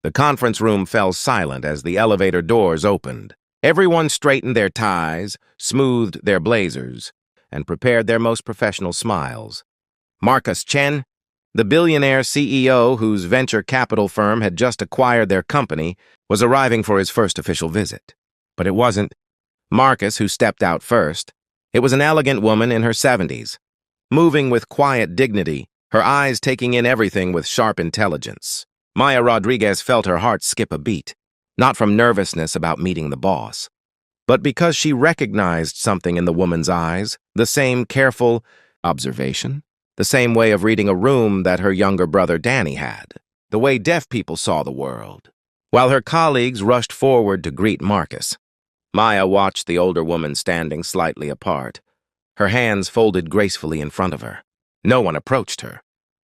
The conference room fell silent as the elevator doors opened. Everyone straightened their ties, smoothed their blazers, and prepared their most professional smiles. Marcus Chen, the billionaire CEO whose venture capital firm had just acquired their company, was arriving for his first official visit. But it wasn't Marcus who stepped out first. It was an elegant woman in her 70s, moving with quiet dignity, her eyes taking in everything with sharp intelligence. Maya Rodriguez felt her heart skip a beat, not from nervousness about meeting the boss, but because she recognized something in the woman's eyes, the same careful observation, the same way of reading a room that her younger brother Danny had, the way deaf people saw the world. While her colleagues rushed forward to greet Marcus, Maya watched the older woman standing slightly apart, her hands folded gracefully in front of her. No one approached her.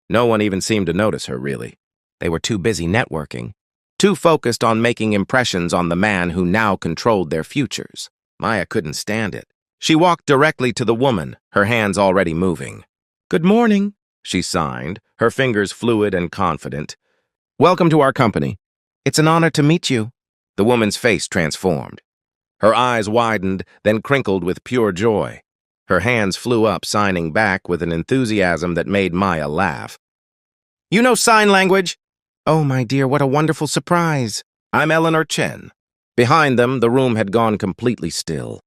No one even seemed to notice her, really. They were too busy networking, too focused on making impressions on the man who now controlled their futures. Maya couldn't stand it. She walked directly to the woman, her hands already moving. "Good morning," she signed, her fingers fluid and confident. "Welcome to our company. It's an honor to meet you." The woman's face transformed. Her eyes widened, then crinkled with pure joy. Her hands flew up, signing back with an enthusiasm that made Maya laugh. "You know sign language?" "Oh, my dear, what a wonderful surprise." "I'm Eleanor Chen." Behind them, the room had gone completely still.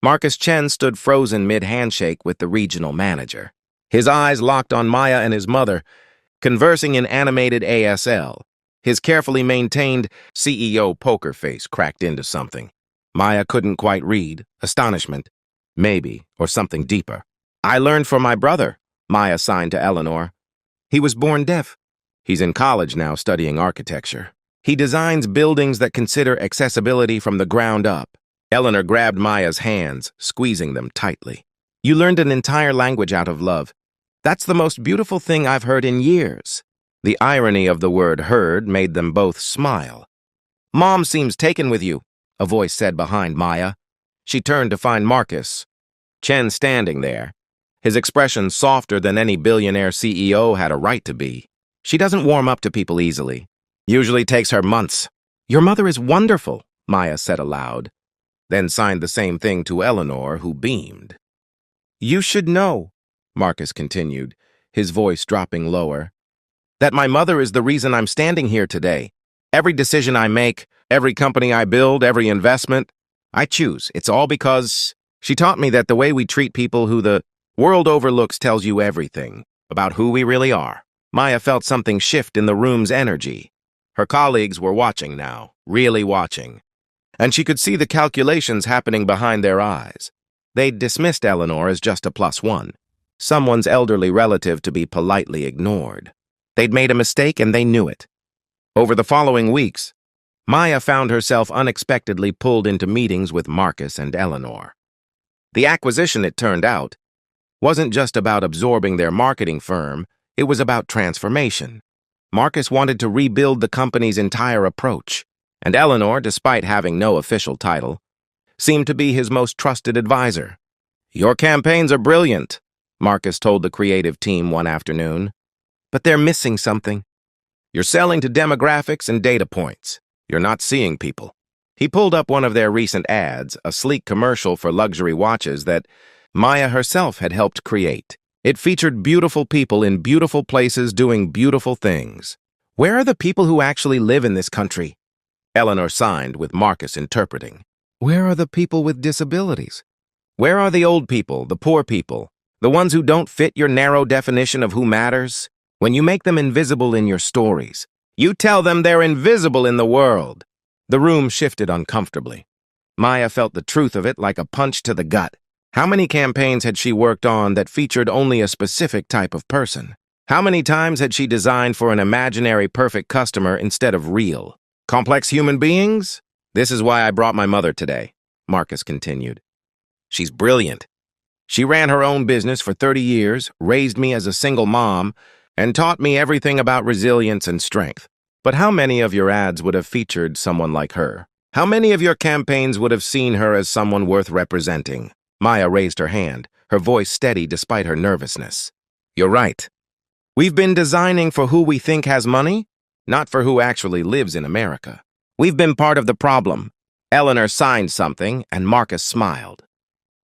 Marcus Chen stood frozen mid-handshake with the regional manager. His eyes locked on Maya and his mother, conversing in animated ASL. His carefully maintained CEO poker face cracked into something. Maya couldn't quite read. Astonishment, maybe, or something deeper. "I learned from my brother," Maya signed to Eleanor. "He was born deaf. He's in college now studying architecture. He designs buildings that consider accessibility from the ground up." Eleanor grabbed Maya's hands, squeezing them tightly. "You learned an entire language out of love. That's the most beautiful thing I've heard in years." The irony of the word heard made them both smile. "Mom seems taken with you," a voice said behind Maya. She turned to find Marcus Chen standing there, his expression softer than any billionaire CEO had a right to be. "She doesn't warm up to people easily. Usually takes her months." "Your mother is wonderful," Maya said aloud, then signed the same thing to Eleanor, who beamed. "You should know," Marcus continued, his voice dropping lower, "that my mother is the reason I'm standing here today. Every decision I make, every company I build, every investment I choose, it's all because she taught me that the way we treat people who the world overlooks tells you everything about who we really are." Maya felt something shift in the room's energy. Her colleagues were watching now, really watching, and she could see the calculations happening behind their eyes. They'd dismissed Eleanor as just a +1, someone's elderly relative to be politely ignored. They'd made a mistake and they knew it. Over the following weeks, Maya found herself unexpectedly pulled into meetings with Marcus and Eleanor. The acquisition, it turned out, wasn't just about absorbing their marketing firm, it was about transformation. Marcus wanted to rebuild the company's entire approach, and Eleanor, despite having no official title, seemed to be his most trusted advisor. "Your campaigns are brilliant," Marcus told the creative team one afternoon, "but they're missing something. You're selling to demographics and data points. You're not seeing people." He pulled up one of their recent ads, a sleek commercial for luxury watches that Maya herself had helped create. It featured beautiful people in beautiful places doing beautiful things. "Where are the people who actually live in this country?" Eleanor signed, with Marcus interpreting. "Where are the people with disabilities? Where are the old people, the poor people, the ones who don't fit your narrow definition of who matters? When you make them invisible in your stories, you tell them they're invisible in the world." The room shifted uncomfortably. Maya felt the truth of it like a punch to the gut. How many campaigns had she worked on that featured only a specific type of person? How many times had she designed for an imaginary perfect customer instead of real, complex human beings? "This is why I brought my mother today," Marcus continued. "She's brilliant. She ran her own business for 30 years, raised me as a single mom, and taught me everything about resilience and strength. But how many of your ads would have featured someone like her? How many of your campaigns would have seen her as someone worth representing?" Maya raised her hand, her voice steady despite her nervousness. "You're right. We've been designing for who we think has money, not for who actually lives in America. We've been part of the problem. Eleanor signed something, and Marcus smiled.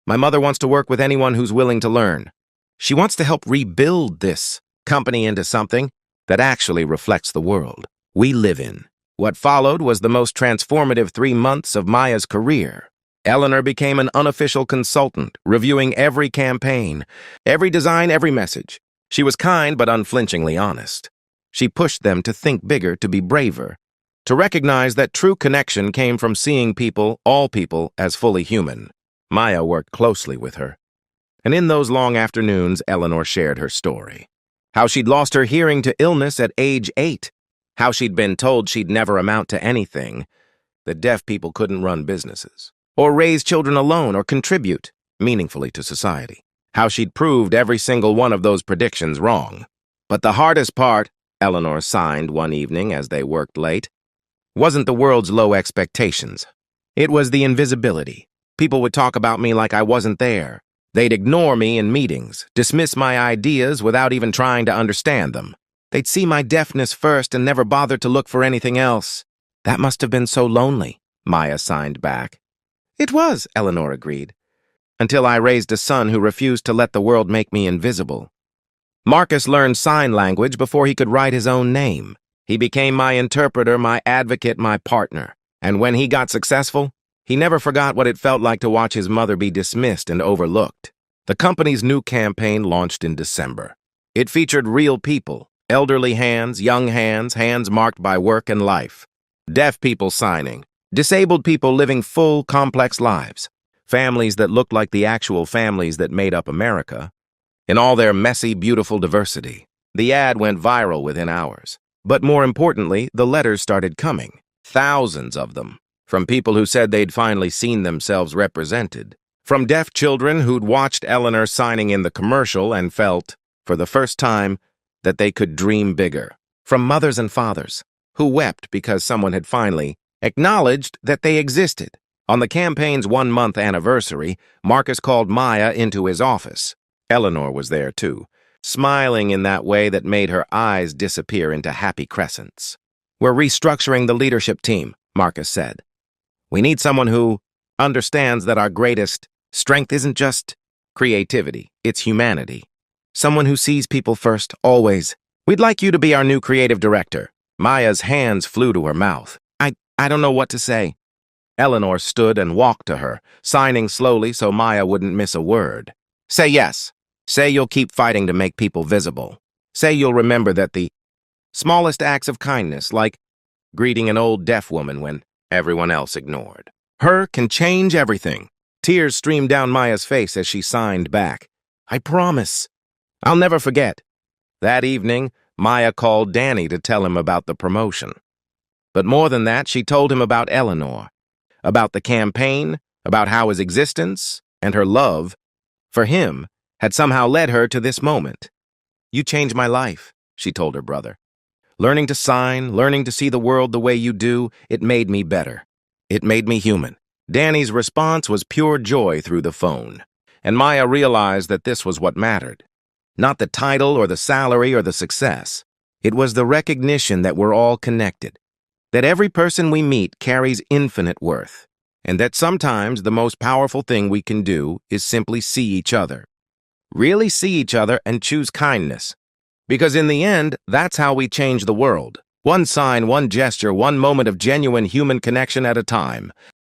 My mother wants to work with anyone who's willing to learn. She wants to help rebuild this company into something that actually reflects the world we live in. What followed was the most transformative 3 months of Maya's career. Eleanor became an unofficial consultant, reviewing every campaign, every design, every message. She was kind but unflinchingly honest. She pushed them to think bigger, to be braver, to recognize that true connection came from seeing people, all people, as fully human. Maya worked closely with her. And in those long afternoons, Eleanor shared her story. How she'd lost her hearing to illness at age 8. How she'd been told she'd never amount to anything, that deaf people couldn't run businesses, or raise children alone, or contribute meaningfully to society. How she'd proved every single one of those predictions wrong. But the hardest part, Eleanor signed one evening as they worked late, wasn't the world's low expectations. It was the invisibility. People would talk about me like I wasn't there. They'd ignore me in meetings, dismiss my ideas without even trying to understand them. They'd see my deafness first and never bother to look for anything else. That must have been so lonely, Maya signed back. It was, Eleanor agreed, until I raised a son who refused to let the world make me invisible. Marcus learned sign language before he could write his own name. He became my interpreter, my advocate, my partner. And when he got successful, he never forgot what it felt like to watch his mother be dismissed and overlooked. The company's new campaign launched in December. It featured real people, elderly hands, young hands, hands marked by work and life. Deaf people signing, disabled people living full, complex lives, families that looked like the actual families that made up America, in all their messy, beautiful diversity. The ad went viral within hours. But more importantly, the letters started coming. Thousands of them. From people who said they'd finally seen themselves represented. From deaf children who'd watched Eleanor signing in the commercial and felt, for the first time, that they could dream bigger. From mothers and fathers who wept because someone had finally acknowledged that they existed. On the campaign's 1-month anniversary, Marcus called Maya into his office. Eleanor was there too, smiling in that way that made her eyes disappear into happy crescents. We're restructuring the leadership team, Marcus said. We need someone who understands that our greatest strength isn't just creativity, it's humanity. Someone who sees people first, always. We'd like you to be our new creative director. Maya's hands flew to her mouth. I don't know what to say. Eleanor stood and walked to her, signing slowly so Maya wouldn't miss a word. Say yes. Say you'll keep fighting to make people visible. Say you'll remember that the smallest acts of kindness, like greeting an old deaf woman when everyone else ignored her, can change everything. Tears streamed down Maya's face as she signed back. I promise. I'll never forget. That evening, Maya called Danny to tell him about the promotion. But more than that, she told him about Eleanor, about the campaign, about how his existence and her love for him had somehow led her to this moment. You changed my life, she told her brother. Learning to sign, learning to see the world the way you do, it made me better. It made me human. Danny's response was pure joy through the phone, and Maya realized that this was what mattered. Not the title or the salary or the success. It was the recognition that we're all connected, that every person we meet carries infinite worth, and that sometimes the most powerful thing we can do is simply see each other. Really see each other and choose kindness. Because in the end, that's how we change the world. One sign, one gesture, one moment of genuine human connection at a time.